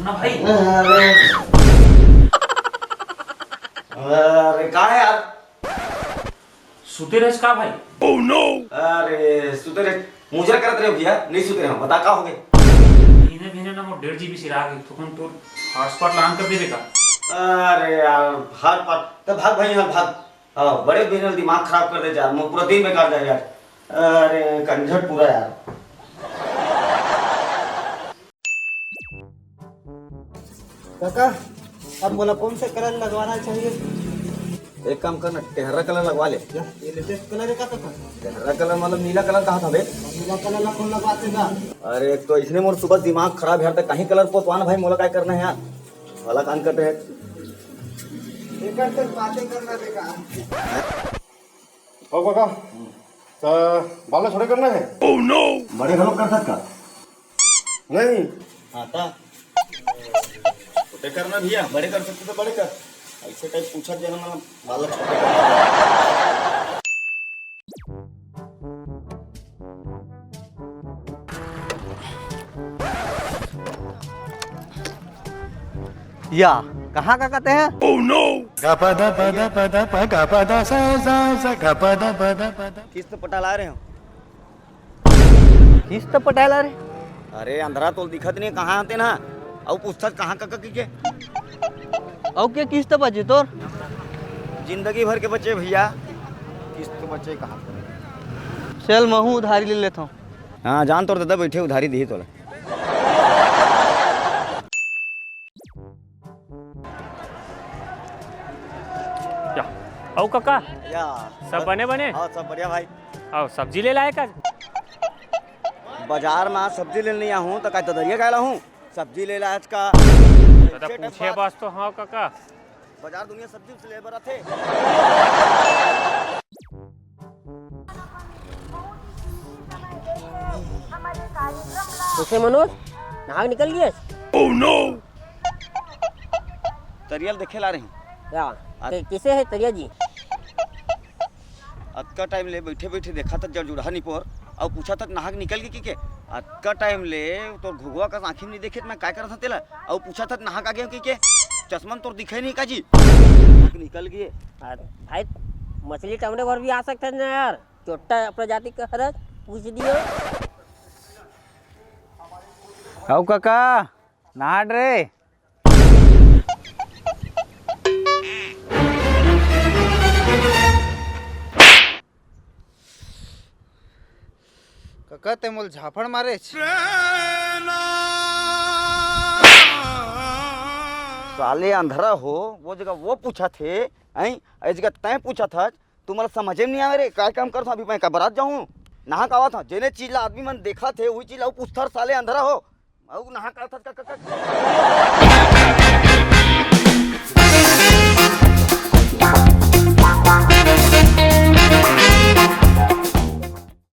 मुन्ना भाई। अरे कहाँ है यार? सुते रहे का भाई? Oh no. अरे सुते रहे मुजरा करत रहे भैया, नहीं सुते रहे बता का हो गए? भीने भीने ना वो 1.5 GB सिरा गई तो कौन तो हॉटस्पॉट लान कर दे का। अरे यार भाग भाग तो भाग भाई यार भाग। हाँ बड़े बिना दिमाग खराब कर दे यार, मैं पूरा दिन बेकार जाए यार। अरे कंझट पूरा यार। काका अब मोला कौन सा कलर लगवाना चाहिए? एक काम करना, टेहरा कलर लगवा ले। ये लेटेस्ट कलर है काका? टेहरा कलर मतलब नीला कलर कहाँ था बे? नीला कलर ला कौन लगवाते ना? अरे एक तो इसने मोर सुबह दिमाग खराब यार, तक कहीं कलर पोतवाना भाई, मोला क्या करना है यार, वाला काम करते हैं। एक तक बातें करना बेकार। ओ काका तो बाल छोड़े करना है? Oh no. बड़े घरों कर सकता नहीं हाँ था छोटे करना भैया, बड़े कर सकते तो बड़े कर, ऐसे टाइप पूछा देना मतलब बालक छोटे करना। या कहाँ का कहते हैं? Oh no. किस्त पटा ला रहे हो? किस्त पटाला रे? अरे अंधरा तो दिखत नहीं कहाँ आते ना, और पुस्तक कहाँ का के और क्या किस्त बचे तोर? जिंदगी भर के बच्चे भैया, किस्त बच्चे कहाँ? चल महू उधारी ले लेता हूँ। हाँ जान तोड़ दादा बैठे उधारी दी तोला। औ काका या सब बने बने? हाँ सब बढ़िया भाई। आओ सब्जी ले लाए का? बाजार में आज सब्जी लेने नहीं हूँ तो क्या दरिया गया हूँ, सब्जी ले ला आज का। तो पूछे बस तो हाँ काका। बाजार दुनिया सब्जी से ले बर थे। कैसे मनोज नाग निकल गया? Oh no. तरियल देखे ला रही क्या किसे है तरिया जी? अतका टाइम ले बैठे बैठे देखा था जड़ जुड़ा नहीं पोर, और पूछा तक नाहक निकल गई की अतका टाइम ले तो घुगवा का आँखी में नहीं देखे मैं क्या कर रहा था तेला, और पूछा तक नाहक आ गया की चश्मन तो दिखे नहीं का जी निकल गए। भाई मछली टमड़े भर भी आ सकते हैं ना यार, छोटा प्रजाति का हरज पूछ दियो। औ काका नाड़ रे। काका ते मोल झापड़ मारे साले अंधरा हो, वो जगह वो पूछा थे इस जगह तय पूछा था, तुम्हारा समझ में नहीं आवे रे क्या काम कर था। अभी मैं का बरात जाऊँ नहा का आवा था, जेने चीज ला आदमी मन देखा थे वही चीज ला पूछता साले अंधरा हो, नहा का था।